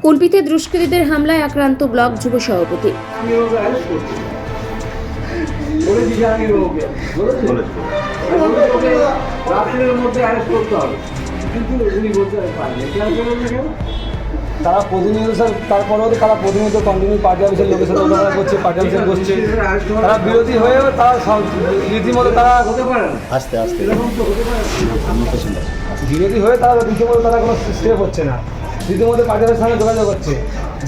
কুলপিতে দুষ্কৃতীদের হামলায় আক্রান্ত ব্লক যুব সভাপতি। তারা প্রতিনিয়ত স্যার তারপরেও তারা প্রতিনিয়ত কন্টিনিউ পার্টি অফিসের লোকের সাথে কথা করছে, পার্টি অফিসে বসছে। তারা বিরোধী হয়েও তারা রীতিমতো তারা আস্তে আস্তে বিরোধী হয়ে তারা রীতিমতো তারা কোনো স্টেপ হচ্ছে না, রীতিমতো পার্টি অফিসের সামনে যোগাযোগ করছে,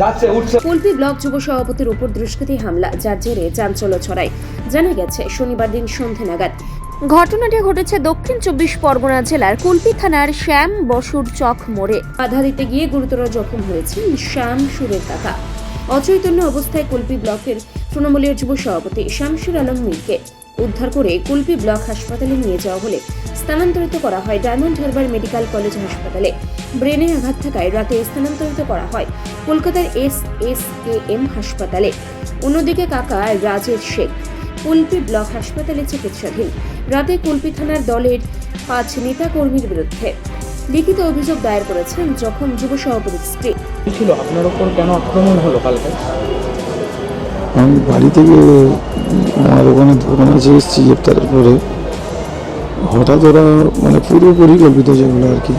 যাচ্ছে উঠছে। কুলপি ব্লক যুব সভাপতির উপর দুষ্কৃতী হামলা, যার জেরে চাঞ্চল্য ছড়ায়। জানা গেছে শনিবার দিন সন্ধে নাগাদ ঘটনাটি ঘটেছে দক্ষিণ 24 পরগনা জেলার কুলপি থানার শ্যাম বসুর চক মোড়ে। বাধা দিতে গিয়ে গুরুতর জখম হয়েছে শ্যাম সুরের কাকা। অচৈতন্য অবস্থায় কুলপি ব্লকের তৃণমূলের যুব সভাপতি শামসুর আলম মীরকে উদ্ধার করে কুলপি ব্লক হাসপাতালে নিয়ে যাওয়া হলে স্থানান্তরিত করা হয় ডায়মন্ড হারবার মেডিকেল কলেজ হাসপাতালে। ব্রেনে আঘাত থাকায় রাতে স্থানান্তরিত করা হয় কলকাতার SSKM হাসপাতালে। অন্যদিকে কাকা রাজের শেখ কুলপি ব্লক হাসপাতালে চিকিৎসাধীন। রাতে কুলপি থানার দলের 5 নেতা কর্মীর বিরুদ্ধে লিখিত অভিযোগ দায়ের করেছেন জখম যুব সভাপতির স্ত্রী। ছিল আপনার উপর কেন আক্রমণ হলো কালকে? আমি বাড়ি থেকে আমার ওখানে দোকান আছে এসেছি ইফতারের পরে। হঠাৎ ওরা মানে পুরো পরিকল্পিত যেগুলো আর কি,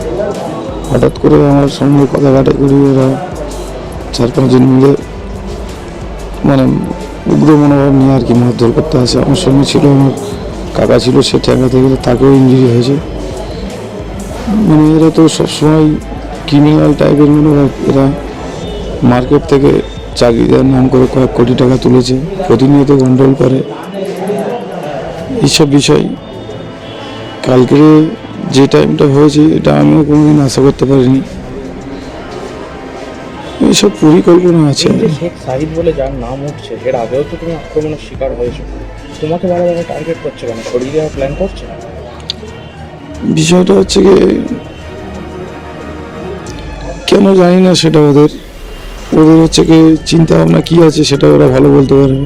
হঠাৎ করে আমার সঙ্গে কথা কাটাকাটি ওরা 4-5 জন মিলে মানে উগ্র মনোভাব নিয়ে আর কি মারধর করতে আসে। আমার সঙ্গে ছিল আমার কাকা ছিল, সে ঠেকাতে গেলে তাকেও ইঞ্জুরি হয়েছে। মানে এরা তো সবসময় ক্রিমিনাল টাইপের মনোভাব। এরা মার্কেট থেকে চাকরি দেওয়ার নাম করে কয়েক কোটি টাকা তুলেছে, প্রতিনিয়ত গন্ডগোল করে। এইসব বিষয় কালকে যে টাইমটা হয়েছে এটা আমিও কোনোদিন আশা করতে পারিনি। এইসব পরিকল্পনা আছে। শেখ সাহিদ বলে যার নাম উঠছে, এর আগেও তো তুমি আক্রমণের শিকার হয়েছো, তোমাকে বারে টার্গেট করছে কেন? সরিয়ে দেওয়ার প্ল্যান করছে? বিষয়টা হচ্ছে কি, কেন জানি না সেটা ওদের হচ্ছে কি চিন্তা ভাবনা কি আছে সেটা ওরা ভালো বলতে পারবে।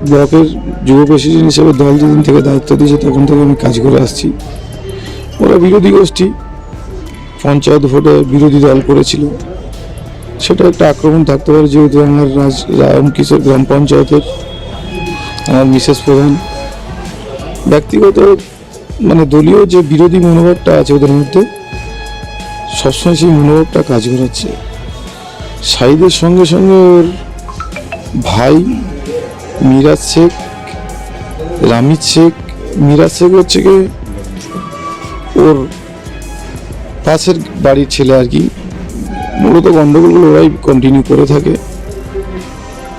ব্লকের যুব প্রেসিডেন্ট হিসেবে দল যেদিন থেকে দায়িত্ব দিয়েছে তখন থেকে আমি কাজ করে আসছি। ওরা বিরোধী গোষ্ঠী, পঞ্চায়েত ভোটে বিরোধী দল করেছিল, সেটা একটা আক্রমণ থাকতে পারে। যেহেতু আমার রামকিশোর গ্রাম পঞ্চায়েতের আমার মিসেস প্রধান, ব্যক্তিগত মানে দলীয় যে বিরোধী মনোভাবটা আছে ওদের মধ্যে, সবসময় সেই মনোভাবটা কাজ করাচ্ছে। সাহিদের সঙ্গে সঙ্গে ওর ভাই মিরাজ শেখ, রামিজ শেখ, মিরাজ শেখ হচ্ছে কি ওর পাশের বাড়ির ছেলে আর কি। মূলত গন্ডগোলগুলো ওরাই কন্টিনিউ করে থাকে,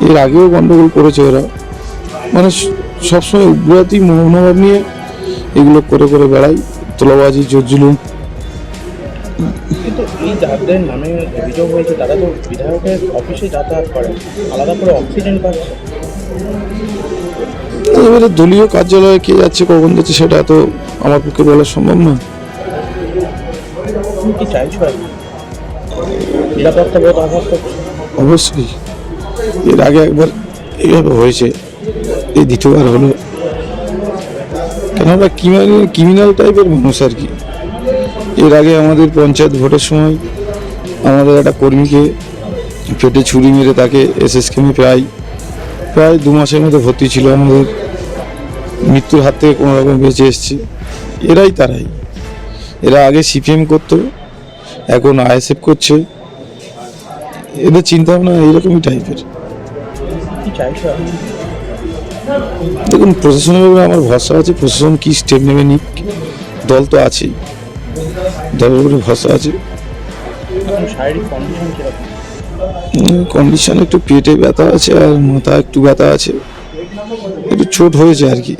এর আগেও গন্ডগোল করেছে ওরা। মানে সবসময় উগ্রবাদী মনোভাব নিয়ে এগুলো করে করে বেড়ায়, তোলাবাজি, জোরজুলুম। কিন্তু এই যাদের নামে অভিযোগ হয়েছে তারা তো বিধায়কের অফিসে যাতায়াত করে, আলাদা করে অক্সিজেন পাচ্ছে। এবারে দলীয় কার্যালয়ে কে যাচ্ছে কখন যাচ্ছে সেটা তো আমার পক্ষে বলা সম্ভব না। তুমি কি চাইছো নিরাপত্তা বোধ অভাব করছে? অবশ্যই, এর আগে একবার এইভাবে হয়েছে, এই দ্বিতীয়বার হলো। কেন আমরা ক্রিমিনাল টাইপের মানুষ আর কি। এর আগে আমাদের পঞ্চায়েত ভোটের সময় আমাদের একটা কর্মীকে পেটে ছুরি মেরে তাকে SSKM-এ প্রায় 2 মাসের মধ্যে ভর্তি ছিল। আমাদের মৃত্যুর হাত থেকে কোনো রকম বেঁচে এসেছি। তারাই এরা আগে CPM করতো, এখন ISF করছে। এদের চিন্তা ভাবনা এইরকমই টাইপের। কি চাইছো? দেখুন, প্রশাসনের উপরে আমার ভরসা আছে, প্রশাসন কি স্টেপ নেবে নিক, দল তো আছেই, দলের উপরে ভরসা আছে। শারীরিক কন্ডিশন কিরকম? কন্ডিশন একটু পেটে ব্যথা আছে আর মাথা একটু ব্যথা আছে, একটু চোট হয়েছে আর কি।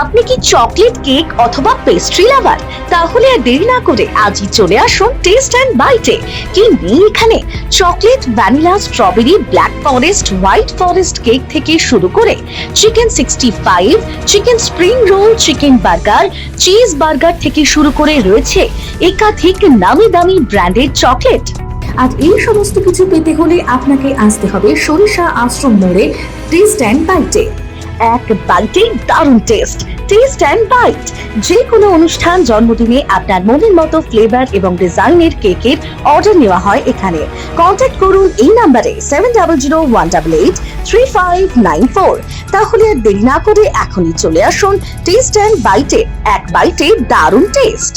আপনি কি চকলেট কেক অথবা পেস্ট্রি লাভার? তাহলে আর দেরি না করে আজই চলে আসুন টেস্ট অ্যান্ড বাইটে। কি নেই এখানে? Chocolate, vanilla, strawberry, black forest, white forest cake থেকে শুরু করে chicken 65, chicken spring roll, chicken burger, cheese burger থেকে শুরু করে রয়েছে একাধিক নামি দামি ব্র্যান্ডের চকলেট। আর এই সমস্ত কিছু পেতে হলে আপনাকে আসতে হবে সরিষা আশ্রম মোড়ে টেস্ট অ্যান্ড বাইটে। এক বাইটে দারুণ টেস্ট। টেস্ট অ্যান্ড বাইট, যে কোনো অনুষ্ঠান, জন্মদিনে আপনার মনের মতো ফ্লেভার এবং ডিজাইনের কেকের অর্ডার নেওয়া হয় এখানে। কন্ট্যাক্ট করুন এই নাম্বারে 7001883594। তাহলে আর দেরি না করে এখনই চলে আসুন টেস্ট অ্যান্ড বাইটে, এক বাইটে দারুণ টেস্ট।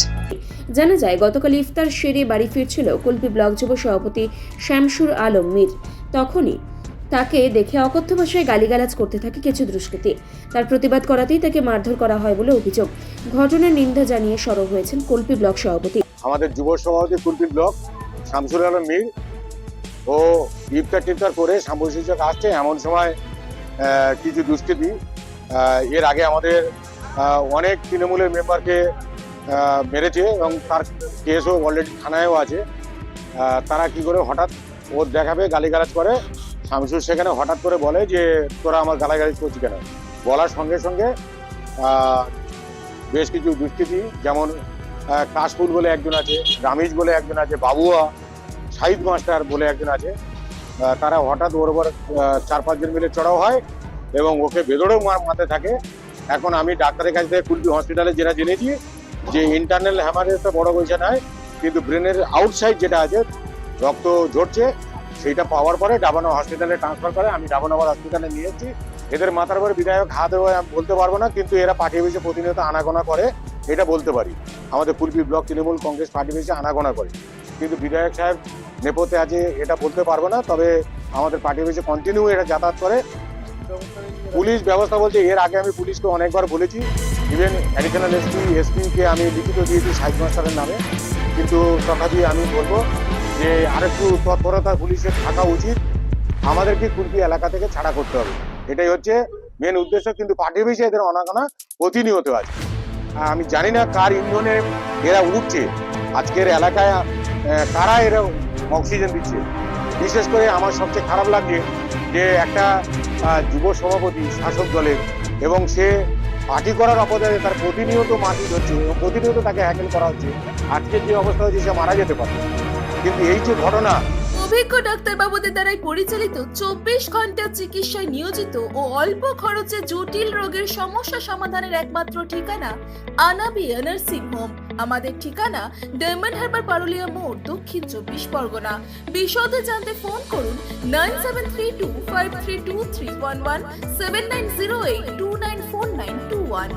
জানা যায় গতকাল ইফতার সেরে বাড়ি ফিরছিল কুলপি ব্লক যুব সভাপতি শামসুর আলম মীর। তখনই তাকে দেখে অকথ্য ভাষায় গালিগালাজ করতে থাকে কিছু দুষ্কৃতী। তার প্রতিবাদ করাতেই তাকে মারধর করা হয় বলে অভিযোগ। ঘটনার নিন্দা জানিয়ে সরব হয়েছেন কুলপি ব্লক সভাপতি। আমাদের যুব সভাপতি কুলপি ব্লক শামসুর আলম মীর, ও ইফতার টিফতার করে সাম্প্রতিক আসছে এমন সময় কিছু দুষ্কৃতী এর আগে আমাদের অনেক তৃণমূলের মেম্বারকে মেরেছে এবং তার কেসও অলরেডি থানায়ও আছে। তারা কি করে হঠাৎ ওর দেখাবে গালিগালাজ করে। শামসুর সেখানে হঠাৎ করে বলে যে তোরা আমার গালাগালাজ করছি কেন। বলার সঙ্গে সঙ্গে বেশ কিছু দুষ্কৃতী, যেমন কাশফুল বলে একজন আছে, রামিজ বলে একজন আছে, বাবুয়া, শাহিদ মাস্টার বলে একজন আছে, তারা হঠাৎ ওর ওপর 4-5 জন মিলে চড়াও হয় এবং ওকে বেদড়েও মারতে থাকে। এখন আমি ডাক্তারের কাছ থেকে কুলপি হসপিটালে যেটা জেনেছি যে ইন্টারনাল হ্যামারেজটা বড় পয়সা নয়, কিন্তু ব্রেনের আউটসাইড যেটা আছে রক্ত ঝরছে, সেইটা পাওয়ার পরে ডাবানো হসপিটালে ট্রান্সফার করে। আমি ডাবানগর হসপিটালে নিয়ে এসেছি। এদের মাথার উপরে বিধায়ক হাত দেওয়া আমি বলতে পারবো না, কিন্তু এরা পার্টি অফিসে প্রতিনিয়ত আনাগোনা করে এটা বলতে পারি। আমাদের কুলপি ব্লক তৃণমূল কংগ্রেস পার্টি অফিসে আনাগোনা করে, কিন্তু বিধায়ক সাহেব নেপথ্যে আছে এটা বলতে পারবো না। তবে আমাদের পার্টি অফিসে কন্টিনিউ এটা যাতায়াত করে। পুলিশ ব্যবস্থা বলছে, এর আগে আমি পুলিশকে অনেকবার বলেছি, ইভেন অ্যাডিশনাল এসপিকে আমি লিখিত দিয়েছি শাহিদ মাস্টারের নামে, কিন্তু তথাপি আমি বলবো যে আরেকটু তৎপরতা পুলিশের থাকা উচিত। আমাদেরকে কুলপি এলাকা থেকে ছাড়া করতে হবে, এটাই হচ্ছে মেন উদ্দেশ্য। কিন্তু পার্টি অফিসে এদের অনাগোনা প্রতিনিয়ত আছে। আমি জানি না কার ইন্ধনে এরা উঠছে, আজকের এলাকায় কারা এরা অক্সিজেন দিচ্ছে। বিশেষ করে আমার সবচেয়ে খারাপ লাগছে যে একটা যুব সভাপতি শাসক দলের, এবং সে পার্টি করার অপরাধে তার প্রতিনিয়ত মারপিট হচ্ছে এবং প্রতিনিয়ত তাকে হ্যাকেল করা হচ্ছে। আজকের যে অবস্থা হচ্ছে সে মারা যেতে পারে, কিন্তু এই যে ঘটনা, অভিজ্ঞ ডাক্তারবাবুদের দ্বারাই পরিচালিত 24 ঘন্টা চিকিৎসায় নিয়োজিত ও অল্প খরচে জটিল রোগের সমস্যা সমাধানের একমাত্র ঠিকানা আনাবিয়া নার্সিং হোম। আমাদের ঠিকানা ডায়মন্ড হারবার পারুলিয়া মোড়, দক্ষিণ 24 পরগনা। বিশদে জানতে ফোন করুন 9732532311 7908294921।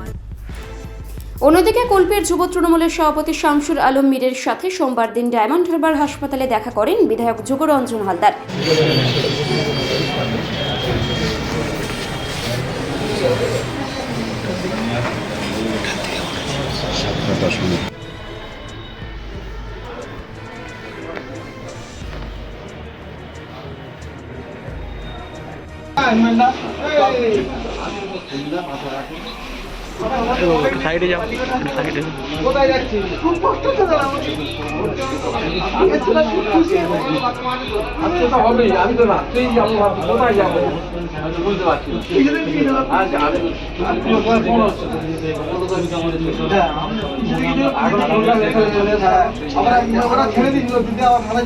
অন্যদিকে কুলপির যুব তৃণমূলের সভাপতি শামসুর আলম মীরের সাথে সোমবার দিন ডায়মন্ড হারবার হাসপাতালে দেখা করেন বিধায়ক যোগরঞ্জন হালদার। সাইডে যাও, সাইডে কোথায় যাচ্ছি? খুব কষ্ট তো দাদা, আজকে তো হবেই। আমি তো রাত্রেই যাবো, কোথায় যাবো বুঝতে পারছি না। ছেড়ে দিচ্ছিল, দিদি আমার মাথায়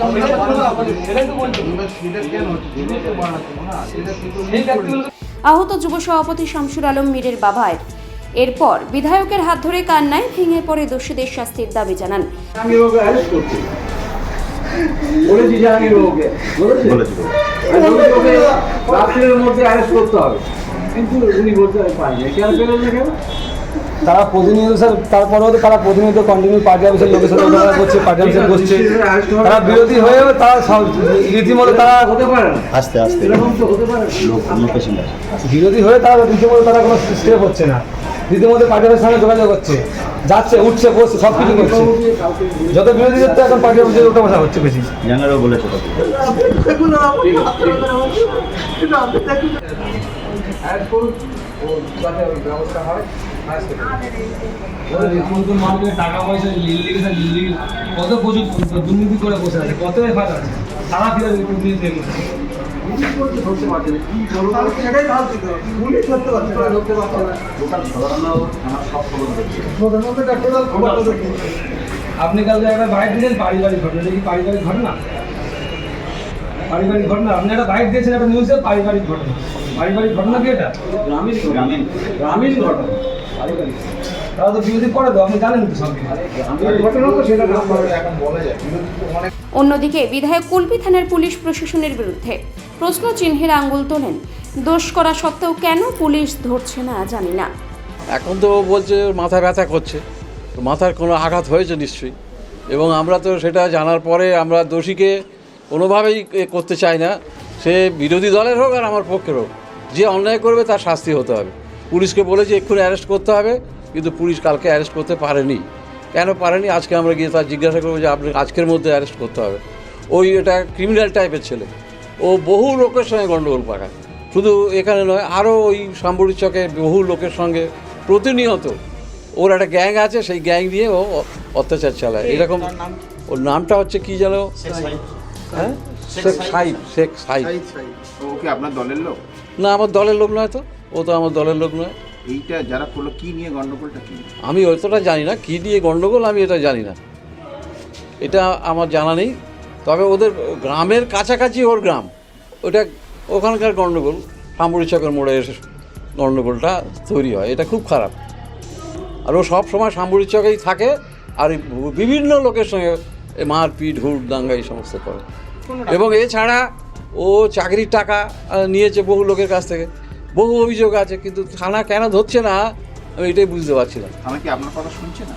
আহত যুব সভাপতি শামসুর আলম মীরের বাবায় এরপর বিধায়কের হাত ধরে কান্নায় ভেঙে পড়ে দোষীদের শাস্তির দাবি জানান। রাত্রের মধ্যে অ্যারেস্ট করতে হবে, কিন্তু উনি বলতে পারেন কেন পেলেন না কেন? তারা প্রতিনিয়ত স্যার, তারপরেও তো তারা প্রতিনিয়ত কন্টিনিউ পার্টি অফিসের লোকের সাথে কথা করছে, পার্টি অফিসে বসছে। তারা বিরোধী হয়েও তারা রীতিমতো তারা হতে পারে না, আস্তে আস্তে এরকম তো হতে পারে অন্য পেশেন্ট আছে। বিরোধী হয়ে তারা রীতিমতো তারা কোনো স্টেপ হচ্ছে না, রীতিমতো পার্টি অফিসের সঙ্গে যোগাযোগ হচ্ছে, যাচ্ছে, উঠছে, বসছে, সব কিছু করছে। যত বিরোধী হচ্ছে এখন পার্টি অফিসে ওটা বসা হচ্ছে বেশি। জানারও বলেছে ব্যবস্থা হয় টাকা পয়সা কত প্রচুর দুর্নীতি করে বসে আছে, কত এফআইআর আছে, সারা ফিরে দুর্নীতি ধরতে পারছে না। কি বলবো, সেটাই ভাবছি তো, পুলিশ ধরতে পারছে না, ধরতে পারছে না। আপনি কাল একটা বাইক দিলেন পারিবারিক ঘটনা, এটা কি পারিবারিক ঘটনা? পারিবারিক ঘটনা আপনি একটা বাইক দিয়েছেন একটা নিউজে পারিবারিক ঘটনা কি এটা গ্রামীণ ঘটনা পারিবারিক তারা তো বিরোধী করে তো আপনি জানেন তো সব গ্রামীণ ঘটনা তো সেটা এখন বলা যায় অনেক। অন্যদিকে বিধায়ক কুলপি থানার পুলিশ প্রশাসনের বিরুদ্ধে প্রশ্ন চিহ্নের আঙুল তোলেন। দোষ করা সত্ত্বেও কেন পুলিশ ধরছে না জানি না। এখন তো ও বলছে ওর মাথা ব্যথা করছে, তো মাথার কোনো আঘাত হয়েছে নিশ্চয়ই, এবং আমরা তো সেটা জানার পরে আমরা দোষীকে কোনোভাবেই করতে চাই না, সে বিরোধী দলের হোক আর আমার পক্ষের হোক, যে অন্যায় করবে তার শাস্তি হতে হবে। পুলিশকে বলেছে এক্ষুনি অ্যারেস্ট করতে হবে, কিন্তু পুলিশ কালকে অ্যারেস্ট করতে পারেনি। কেন পারেনি আজকে আমরা গিয়ে তার জিজ্ঞাসা করবো যে আপনি আজকের মধ্যে অ্যারেস্ট করতে হবে। এটা ক্রিমিনাল টাইপের ছেলে, ও বহু লোকের সঙ্গে গণ্ডগোল পাকায়, শুধু এখানে নয় আরও ওই শাম্বুরি চকে বহু লোকের সঙ্গে প্রতিনিয়ত ওর একটা গ্যাং আছে, সেই গ্যাং দিয়ে ও অত্যাচার চালায়। এরকম ওর নামটা হচ্ছে কি জানো? হ্যাঁ, শেখ সাইদ। ও কি আপনার দলের লোক? না, আমার দলের লোক নয় তো, ও তো আমার দলের লোক নয়। এইটা যারা করলো কি নিয়ে গন্ডগোলটা কি? আমি অতটা জানি না কী নিয়ে গণ্ডগোল, আমি এটা জানি না, এটা আমার জানা নেই। তবে ওদের গ্রামের কাছাকাছি ওর গ্রাম, ওটা ওখানকার গণ্ডগোল, শাম্বুরি চকের মোড়ে এসে গণ্ডগোলটা তৈরি হয়, এটা খুব খারাপ। আর ও সব সময় শাম্বুরি চকেই থাকে, আর বিভিন্ন লোকের সঙ্গে মারপিট হুড় দাঙ্গা এই সমস্ত করে। এবং এছাড়া ও চাকরির টাকা নিয়েছে বহু লোকের কাছ থেকে, বহু অভিযোগ আছে, কিন্তু থানা কেন ধরছে না আমি এটাই বুঝতে পারছি না। থানা কি আপনার কথা শুনছে না?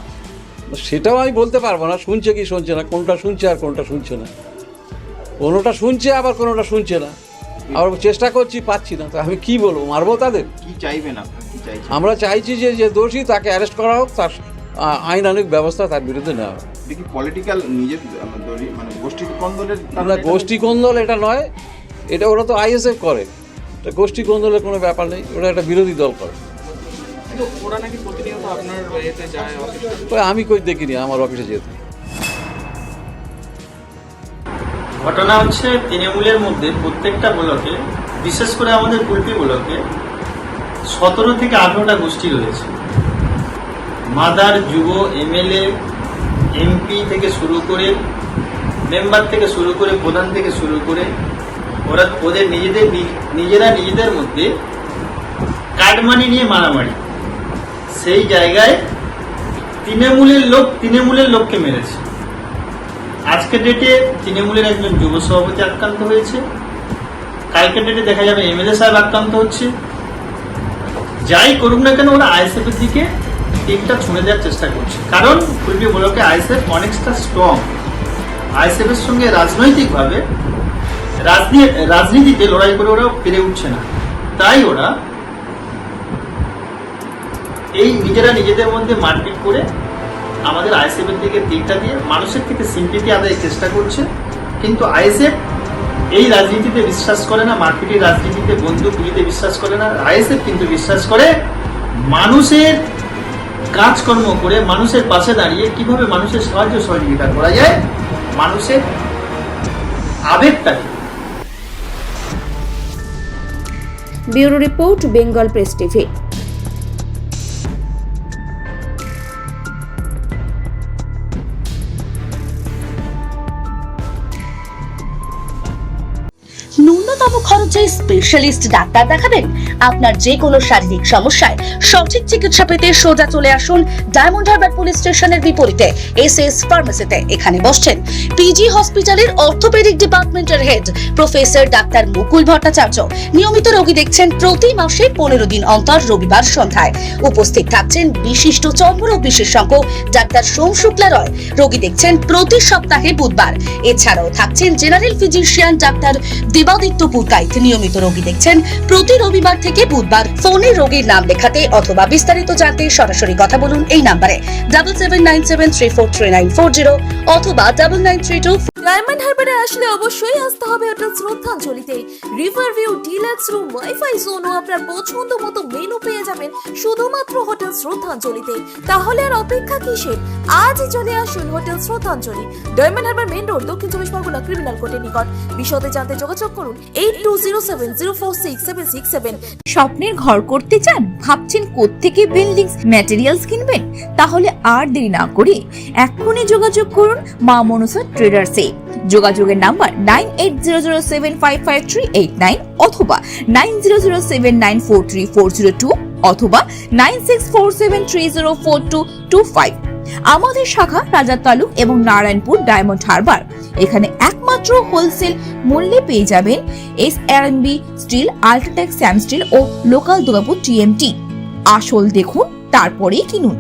সেটাও আমি বলতে পারবো না, শুনছে কি শুনছে না, কোনটা শুনছে আর কোনটা শুনছে না। কোনোটা শুনছে আবার কোনোটা শুনছে না, আবার চেষ্টা করছি পাচ্ছি না, তো আমি কি বলবো, মারবো তাদের? কি চাইবেন আপনারা, কি চাইছেন? আমরা চাইছি যে দোষী তাকে অ্যারেস্ট করা হোক, তার আইনানুগ ব্যবস্থা তার বিরুদ্ধে নেওয়া হোক। দেখি পলিটিক্যাল নিজের মানে গোষ্ঠী কোন্দলের না, গোষ্ঠী কোন্দল এটা নয়, এটা ওরা তো আইএসএফ করে, এটা গোষ্ঠী কোন্দলের কোনো ব্যাপার নেই, ওরা একটা বিরোধী দল করে। ওরা নাকি প্রতিনিয়ত আপনার এতে যায় অফিসে? ওই আমি কই দেখিনি আমার অফিসে যেতে। ঘটনা হচ্ছে তৃণমূলের মধ্যে প্রত্যেকটা ব্লকে, বিশেষ করে আমাদের কুলপি ব্লকে 17 থেকে 18টা গোষ্ঠী রয়েছে। মাদার, যুব, এমএলএ, এমপি থেকে শুরু করে, মেম্বার থেকে শুরু করে, প্রধান থেকে শুরু করে, ওদের নিজেরা নিজেদের মধ্যে কাটমানি নিয়ে মারামারি। সেই জায়গায় তৃণমূলের লোককে মেরেছে। আজকের ডেটে তৃণমূলের একজন যুব সভাপতি আক্রান্ত হয়েছে, কালকের ডেটে দেখা যাবে এমএলএ সাহেব আক্রান্ত হচ্ছে। যাই করুক না কেন, ওরা আইএসএফ এর দিকে টিমটা ছুঁড়ে দেওয়ার চেষ্টা করছে, কারণ কুলপি ব্লকে আইএসএফ অনেকটা স্ট্রং। আইএসএফ এর সঙ্গে রাজনৈতিকভাবে রাজনীতিতে লড়াই করে ওরা পেরে উঠছে না, তাই ওরা এই নিজেরা নিজেদের মধ্যে মারপিট করে আমাদের আইএসএফ এর দিকে তীরটা দিয়ে মানুষের থেকে সিম্পিটি আদায়ের চেষ্টা করছে। কিন্তু আইএসএফ এই রাজনীতিতে বিশ্বাস করে না, মারপিটের রাজনীতিতে বন্দুক গুলিতে বিশ্বাস করে না। আইএসএফ কিন্তু বিশ্বাস করে মানুষের কাজকর্ম করে, মানুষের পাশে দাঁড়িয়ে কিভাবে মানুষের সাহায্য সহযোগিতা করা যায়, মানুষের আবেগটাকে। Bureau report, Bengal press TV. ন্যূনতম খরচে স্পেশালিস্ট ডাক্তার দেখাবেন? আপনার যে কোনো শারীরিক সমস্যায় সঠিক চিকিৎসা পেতে সোজা চলে আসুন ডায়মন্ড হারবার পুলিশ স্টেশনের বিপরীতে এসএস ফার্মেসিতে। এখানে বসছেন পিজি হসপিটালের অর্থোপেডিক ডিপার্টমেন্টের হেড প্রফেসর ডাক্তার মুকুল ভট্টাচার্য। নিয়মিত রোগী দেখছেন প্রতি মাসে 15 দিন অন্তর রবিবার সন্ধ্যায়। উপস্থিত থাকছেন বিশিষ্ট চর্মরোগ বিশেষজ্ঞ ডাক্তার সোম শুক্লা রয়। রোগী দেখছেন প্রতি সপ্তাহে বুধবার। এছাড়াও থাকছেন general physician doctor Debaditya Purkait. নিয়মিত রোগী দেখছেন প্রতি রবিবার থেকে বুধবার। ফোনে রোগীর নাম লেখাতে অথবা বিস্তারিত জানতে সরাসরি কথা বলুন এই নাম্বারে 7797343940 অথবা 9932। ডায়মন্ড হারবারে আসলে অবশ্যই আসতে হবে হোটেল শ্রদ্ধাঞ্জলিতে। River view, deluxe room, wifi zone ও আপনার পছন্দ মতো মেনু পেয়ে যাবেন শুধুমাত্র হোটেল শ্রদ্ধাঞ্জলিতে। তাহলে আর অপেক্ষা কিসের? আজই চলে আসুন হোটেল শ্রদ্ধাঞ্জলি, ডায়মন্ড হারবার মেইন রোড, দক্ষিণ 24 পরগনা, ক্রিমিনাল কোর্টের নিকট। বিশদে জানতে যোগাযোগ করুন 8207046767। স্বপ্নের ঘর করতে চান? ভাবছেন কোত্থেকে বিল্ডিংস ম্যাটেরিয়ালস কিনবেন? তাহলে আর দেরি না করে এক্ষুনি যোগাযোগ করুন মা মনসা ট্রেডার্সে। যোগাযোগের নাম্বার 9800755389 অথবা 9007943402 অথবা 9647304225। আমাদের শাখা রাজার তালুক এবং নারায়ণপুর ডায়মন্ড হারবার। এখানে একমাত্র হোলসেল মূল্যে পেয়ে যাবেন SRMB steel, UltraTech, Sam steel ও লোকাল দুর্গাপুর TMT। আসল দেখুন, তারপরেই কিনুন।